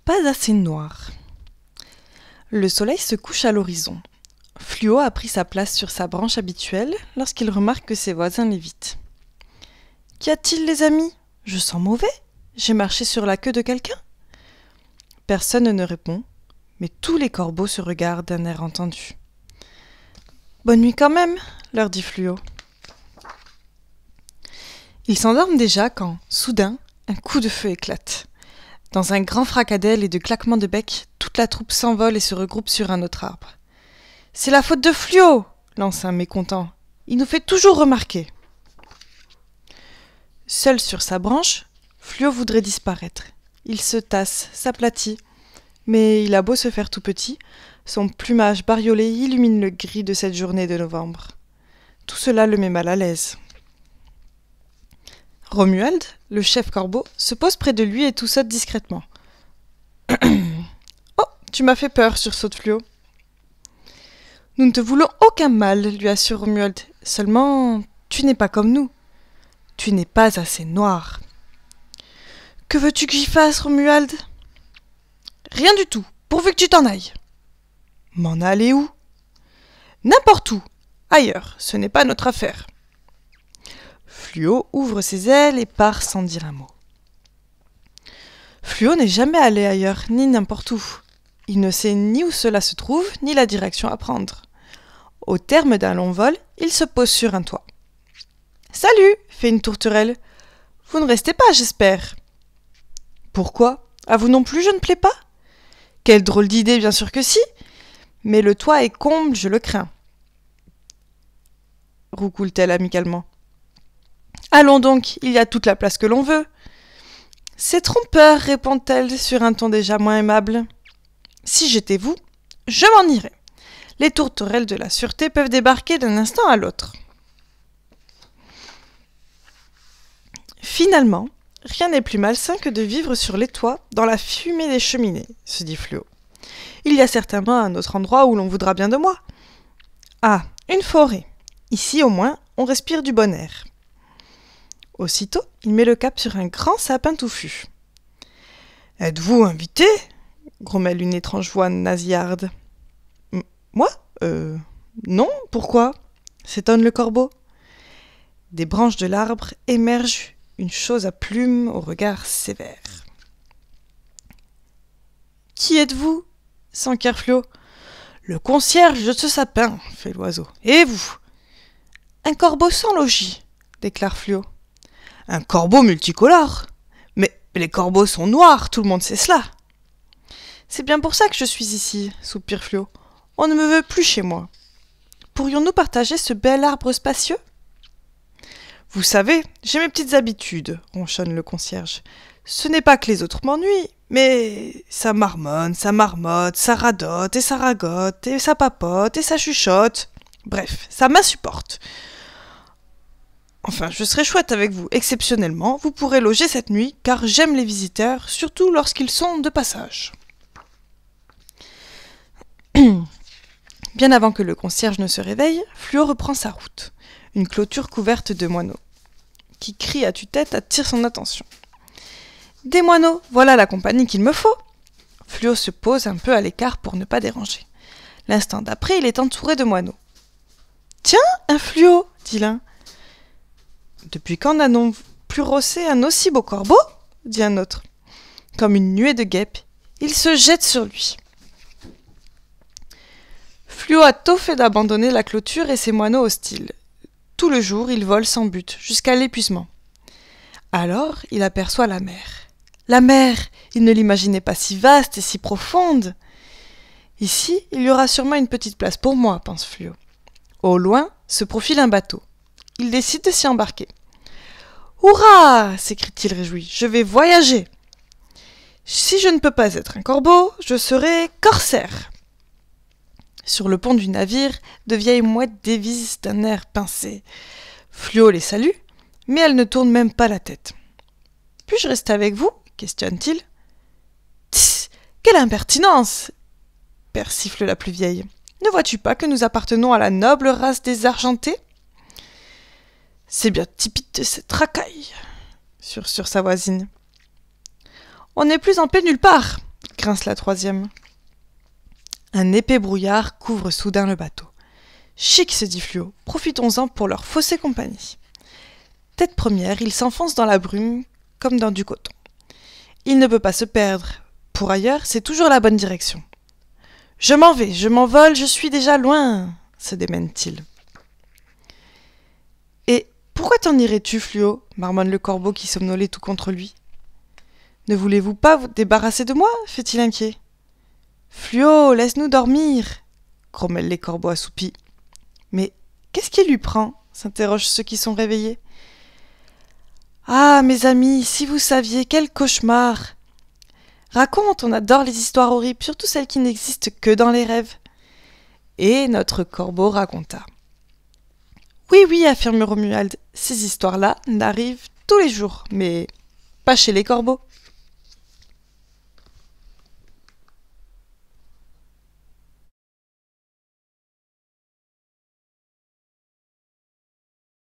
pas assez noir. Le soleil se couche à l'horizon. Fluo a pris sa place sur sa branche habituelle lorsqu'il remarque que ses voisins l'évitent. « Qu'y a-t-il, les amis ? Je sens mauvais. J'ai marché sur la queue de quelqu'un ?» Personne ne répond, mais tous les corbeaux se regardent d'un air entendu. « Bonne nuit quand même, » leur dit Fluo. Ils s'endorment déjà quand, soudain, un coup de feu éclate. Dans un grand fracas d'ailes et de claquements de bec, toute la troupe s'envole et se regroupe sur un autre arbre. « C'est la faute de Fluo !» lance un mécontent. « Il nous fait toujours remarquer. » Seul sur sa branche, Fluo voudrait disparaître. Il se tasse, s'aplatit. Mais il a beau se faire tout petit, son plumage bariolé illumine le gris de cette journée de novembre. Tout cela le met mal à l'aise. Romuald, le chef corbeau, se pose près de lui et toussote discrètement. « Oh, tu m'as fait peur, sursaute Fluo. »« Nous ne te voulons aucun mal, lui assure Romuald. Seulement, tu n'es pas comme nous. Tu n'es pas assez noir. »« Que veux-tu que j'y fasse, Romuald ?»« Rien du tout, pourvu que tu t'en ailles. »« M'en aller où ?»« N'importe où. Ailleurs, ce n'est pas notre affaire. » Fluo ouvre ses ailes et part sans dire un mot. Fluo n'est jamais allé ailleurs, ni n'importe où. Il ne sait ni où cela se trouve, ni la direction à prendre. Au terme d'un long vol, il se pose sur un toit. « Salut !» fait une tourterelle. « Vous ne restez pas, j'espère. »« Pourquoi ? À vous non plus, je ne plais pas ? » ?»« Quelle drôle d'idée, bien sûr que si. Mais le toit est comble, je le crains. » roucoule-t-elle amicalement. « Allons donc, il y a toute la place que l'on veut. »« C'est trompeur, répond-elle sur un ton déjà moins aimable. Si j'étais vous, je m'en irais. Les tourterelles de la sûreté peuvent débarquer d'un instant à l'autre. » Finalement, rien n'est plus malsain que de vivre sur les toits dans la fumée des cheminées, se dit Fluo. Il y a certainement un autre endroit où l'on voudra bien de moi. Ah, une forêt. Ici, au moins, on respire du bon air. Aussitôt, il met le cap sur un grand sapin touffu. « Êtes-vous invité ?» grommelle une étrange voix nasillarde. « Moi ? Non, pourquoi ?» s'étonne le corbeau. Des branches de l'arbre émerge une chose à plumes au regard sévère. « Qui êtes-vous » s'enquiert Fluo. « Le concierge de ce sapin, » fait l'oiseau. « Et vous ?»« Un corbeau sans logis, » déclare Fluo. « Un corbeau multicolore. Mais les corbeaux sont noirs, tout le monde sait cela. »« C'est bien pour ça que je suis ici, » soupire Fluo. « On ne me veut plus chez moi. Pourrions-nous partager ce bel arbre spacieux ? » « Vous savez, j'ai mes petites habitudes, » ronchonne le concierge. « Ce n'est pas que les autres m'ennuient, mais ça marmonne, ça marmotte, ça radote et ça ragote, et ça papote et ça chuchote. Bref, ça m'insupporte. Enfin, je serai chouette avec vous, exceptionnellement, vous pourrez loger cette nuit, car j'aime les visiteurs, surtout lorsqu'ils sont de passage. » Bien avant que le concierge ne se réveille, Fluo reprend sa route. Une clôture couverte de moineaux, qui crie à tue-tête attire son attention. « Des moineaux, voilà la compagnie qu'il me faut !» Fluo se pose un peu à l'écart pour ne pas déranger. L'instant d'après, il est entouré de moineaux. « Tiens, un fluo !» dit l'un. « Depuis quand n'a-t-on plus rossé un aussi beau corbeau ?» dit un autre. Comme une nuée de guêpes, il se jette sur lui. Fluo a tôt fait d'abandonner la clôture et ses moineaux hostiles. Tout le jour, il vole sans but, jusqu'à l'épuisement. Alors, il aperçoit la mer. La mer, il ne l'imaginait pas si vaste et si profonde. Ici, il y aura sûrement une petite place pour moi, pense Fluo. Au loin, se profile un bateau. Il décide de s'y embarquer. « Hurrah !» s'écrie-t-il réjoui. « Je vais voyager. Si je ne peux pas être un corbeau, je serai corsaire. » Sur le pont du navire, de vieilles mouettes dévisent d'un air pincé. Fluo les salue, mais elles ne tournent même pas la tête. « Puis-je rester avec vous ?» questionne-t-il. « Tss, quelle impertinence !» persifle la plus vieille. « Ne vois-tu pas que nous appartenons à la noble race des argentés ?»« C'est bien typique de cette racaille, sur sa voisine. »« On n'est plus en paix nulle part. grince la troisième. Un épais brouillard couvre soudain le bateau. Chic, se dit Fluo, profitons-en pour leur fausser compagnie. Tête première, il s'enfonce dans la brume comme dans du coton. Il ne peut pas se perdre. Pour ailleurs, c'est toujours la bonne direction. Je m'en vais, je m'envole, je suis déjà loin, se démène-t-il. Et pourquoi t'en irais-tu, Fluo, marmonne le corbeau qui somnolait tout contre lui. Ne voulez-vous pas vous débarrasser de moi, fait-il inquiet. Fluo, laisse-nous dormir, grommellent les corbeaux assoupis. Mais qu'est-ce qui lui prend s'interrogent ceux qui sont réveillés. Ah, mes amis, si vous saviez, quel cauchemar! Raconte, on adore les histoires horribles, surtout celles qui n'existent que dans les rêves. Et notre corbeau raconta. Oui, oui, affirme Romuald, ces histoires-là n'arrivent tous les jours, mais pas chez les corbeaux.